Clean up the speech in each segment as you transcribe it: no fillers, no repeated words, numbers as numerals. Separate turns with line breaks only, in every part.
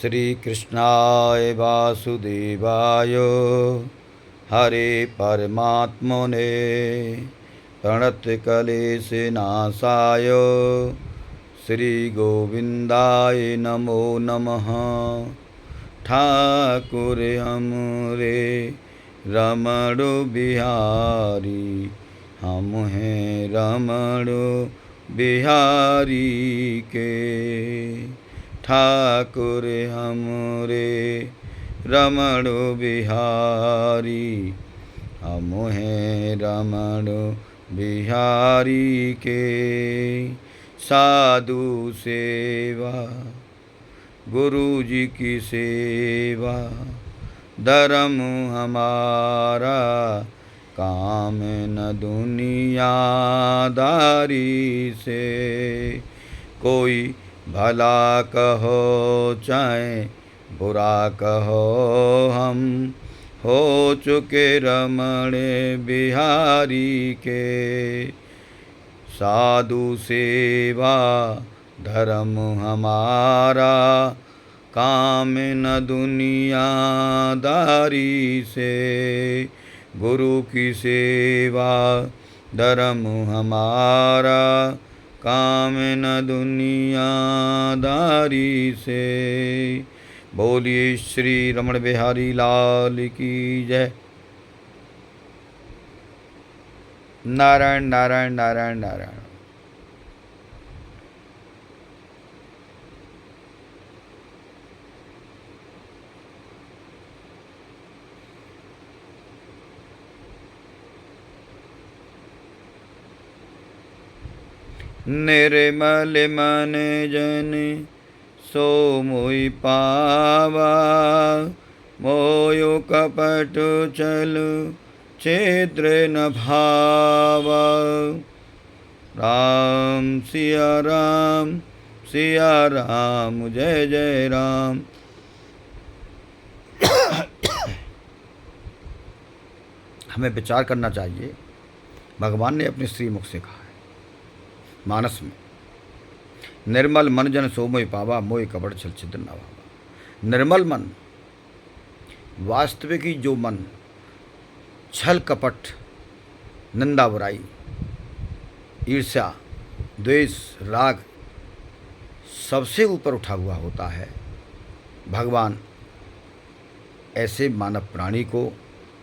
श्रीकृष्णाय वासुदेवाय हरे परमात्मने प्रणतक्लेशनाशाय श्रीगोविन्दाय नमो नमः। ठाकुर हमरे रमण बिहारी, हम हैं रमण बिहारी के। ठाकुर हमरे रमण बिहारी, हम हैं रमण बिहारी के। साधु सेवा गुरु जी की सेवा, धर्म हमारा काम न दुनियादारी से। कोई भला कहो चाहे बुरा कहो, हम हो चुके रमण बिहारी के। साधु सेवा धर्म हमारा, काम न दुनियादारी से। गुरु की सेवा धर्म हमारा, काम न दुनियादारी से। बोलिए श्री रमण बिहारी लाल की जय। नारायण नारायण नारायण नारायण। निर्मल मन जन सो मोहि पावा, मोयो कपट छल छिद्र न भावा। राम सिया राम जय जय राम। हमें विचार करना चाहिए। भगवान ने अपने श्रीमुख से कहा है मानस में, निर्मल मन जन सो मोहि पावा, मोहि कपट छल छिद्र न भावा। निर्मल मन, वास्तविक जो मन छल कपट, निंदा बुराई, ईर्ष्या, द्वेष, राग सबसे ऊपर उठा हुआ होता है, भगवान ऐसे मानव प्राणी को,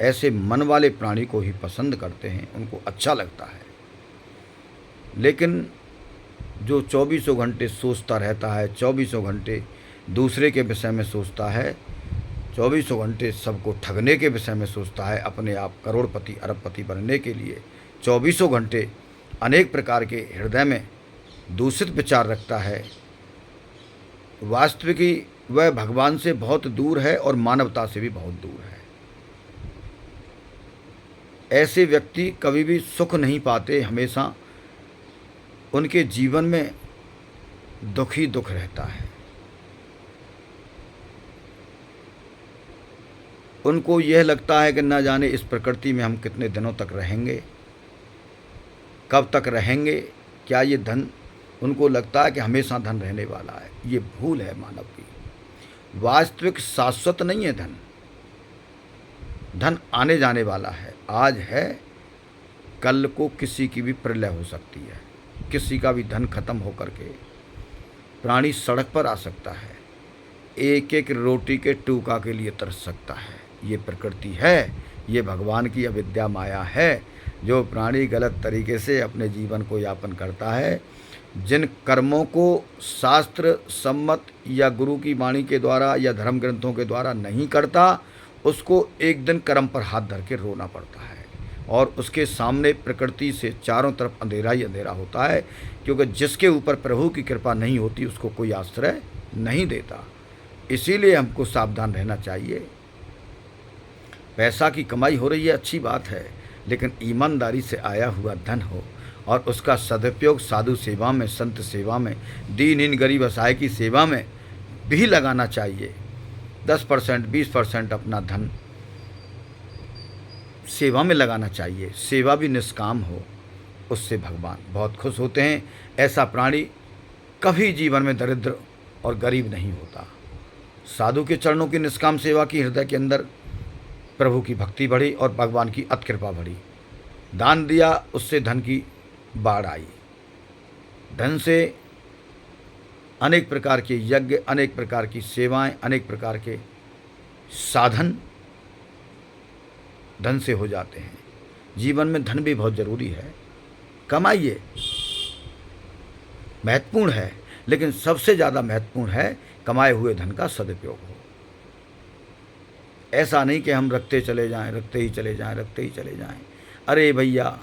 ऐसे मन वाले प्राणी को ही पसंद करते हैं, उनको अच्छा लगता है। लेकिन जो 24 घंटे सोचता रहता है, 24 घंटे दूसरे के विषय में सोचता है, 24 घंटे सबको ठगने के विषय में सोचता है, अपने आप करोड़पति अरबपति बनने के लिए 24 घंटे अनेक प्रकार के हृदय में दूषित विचार रखता है, वास्तविक वह भगवान से बहुत दूर है और मानवता से भी बहुत दूर है। ऐसे व्यक्ति कभी भी सुख नहीं पाते, हमेशा उनके जीवन में दुख ही दुख रहता है। उनको यह लगता है कि न जाने इस प्रकृति में हम कितने दिनों तक रहेंगे, कब तक रहेंगे, क्या ये धन, उनको लगता है कि हमेशा धन रहने वाला है। ये भूल है मानव की। वास्तविक शाश्वत नहीं है धन। धन आने जाने वाला है, आज है, कल को किसी की भी प्रलय हो सकती है, किसी का भी धन खत्म होकर के प्राणी सड़क पर आ सकता है, एक एक रोटी के टूका के लिए तरस सकता है। ये प्रकृति है, ये भगवान की अविद्या माया है। जो प्राणी गलत तरीके से अपने जीवन को यापन करता है, जिन कर्मों को शास्त्र सम्मत या गुरु की वाणी के द्वारा या धर्म ग्रंथों के द्वारा नहीं करता, उसको एक दिन कर्म पर हाथ धर के रोना पड़ता है और उसके सामने प्रकृति से चारों तरफ अंधेरा ही अंधेरा होता है, क्योंकि जिसके ऊपर प्रभु की कृपा नहीं होती उसको कोई आश्रय नहीं देता। इसीलिए हमको सावधान रहना चाहिए। पैसा की कमाई हो रही है, अच्छी बात है, लेकिन ईमानदारी से आया हुआ धन हो और उसका सदुपयोग साधु सेवा में, संत सेवा में, दीन गरीब असहाय की सेवा में भी लगाना चाहिए। 10% 20% अपना धन सेवा में लगाना चाहिए। सेवा भी निष्काम हो, उससे भगवान बहुत खुश होते हैं। ऐसा प्राणी कभी जीवन में दरिद्र और गरीब नहीं होता। साधु के चरणों की निष्काम सेवा की, हृदय के अंदर प्रभु की भक्ति बढ़ी और भगवान की अति कृपा बढ़ी। दान दिया, उससे धन की बाढ़ आई। धन से अनेक प्रकार के यज्ञ, अनेक प्रकार की सेवाएं, अनेक प्रकार के साधन धन से हो जाते हैं। जीवन में धन भी बहुत ज़रूरी है, कमाइए, महत्वपूर्ण है, लेकिन सबसे ज़्यादा महत्वपूर्ण है कमाए हुए धन का सदुपयोग हो। ऐसा नहीं कि हम रखते चले जाएं, रखते ही चले जाएं, रखते ही चले जाएं। अरे भैया,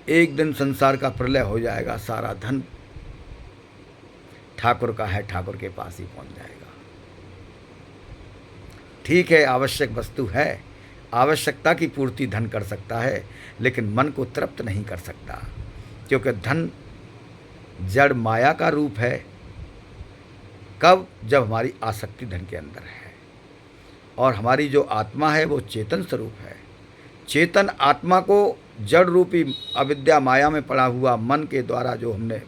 एक दिन संसार का प्रलय हो जाएगा, सारा धन ठाकुर का है, ठाकुर के पास ही पहुंच जाएगा। ठीक है, आवश्यक वस्तु है, आवश्यकता की पूर्ति धन कर सकता है, लेकिन मन को तृप्त नहीं कर सकता, क्योंकि धन जड़ माया का रूप है। कब? जब हमारी आसक्ति धन के अंदर है, और हमारी जो आत्मा है वो चेतन स्वरूप है। चेतन आत्मा को जड़ रूपी अविद्या माया में पड़ा हुआ मन के द्वारा जो हमने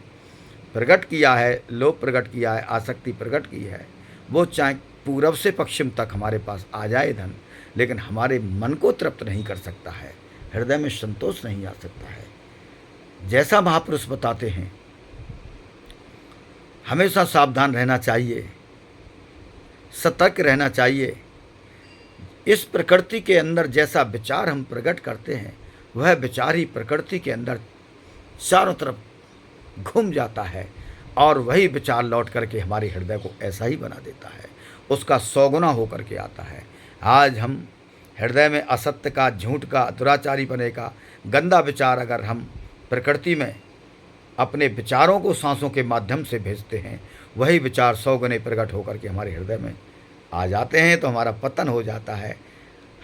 प्रकट किया है, लोभ प्रकट किया है, आसक्ति प्रकट की है, वो चाहे पूरब से पश्चिम तक हमारे पास आ जाए धन, लेकिन हमारे मन को तृप्त नहीं कर सकता है, हृदय में संतोष नहीं आ सकता है। जैसा महापुरुष बताते हैं, हमेशा सावधान रहना चाहिए, सतर्क रहना चाहिए। इस प्रकृति के अंदर जैसा विचार हम प्रकट करते हैं, वह विचार ही प्रकृति के अंदर चारों तरफ घूम जाता है, और वही विचार लौट करके हमारे हृदय को ऐसा ही बना देता है, उसका 100 गुना होकर के आता है। आज हम हृदय में असत्य का, झूठ का, दुराचारी बने का गंदा विचार अगर हम प्रकृति में अपने विचारों को सांसों के माध्यम से भेजते हैं, वही विचार 100 गुने प्रकट होकर के हमारे हृदय में आ जाते हैं, तो हमारा पतन हो जाता है।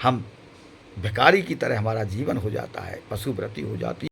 हम भिखारी की तरह हमारा जीवन हो जाता है, पशुवृत्ति हो जाती है।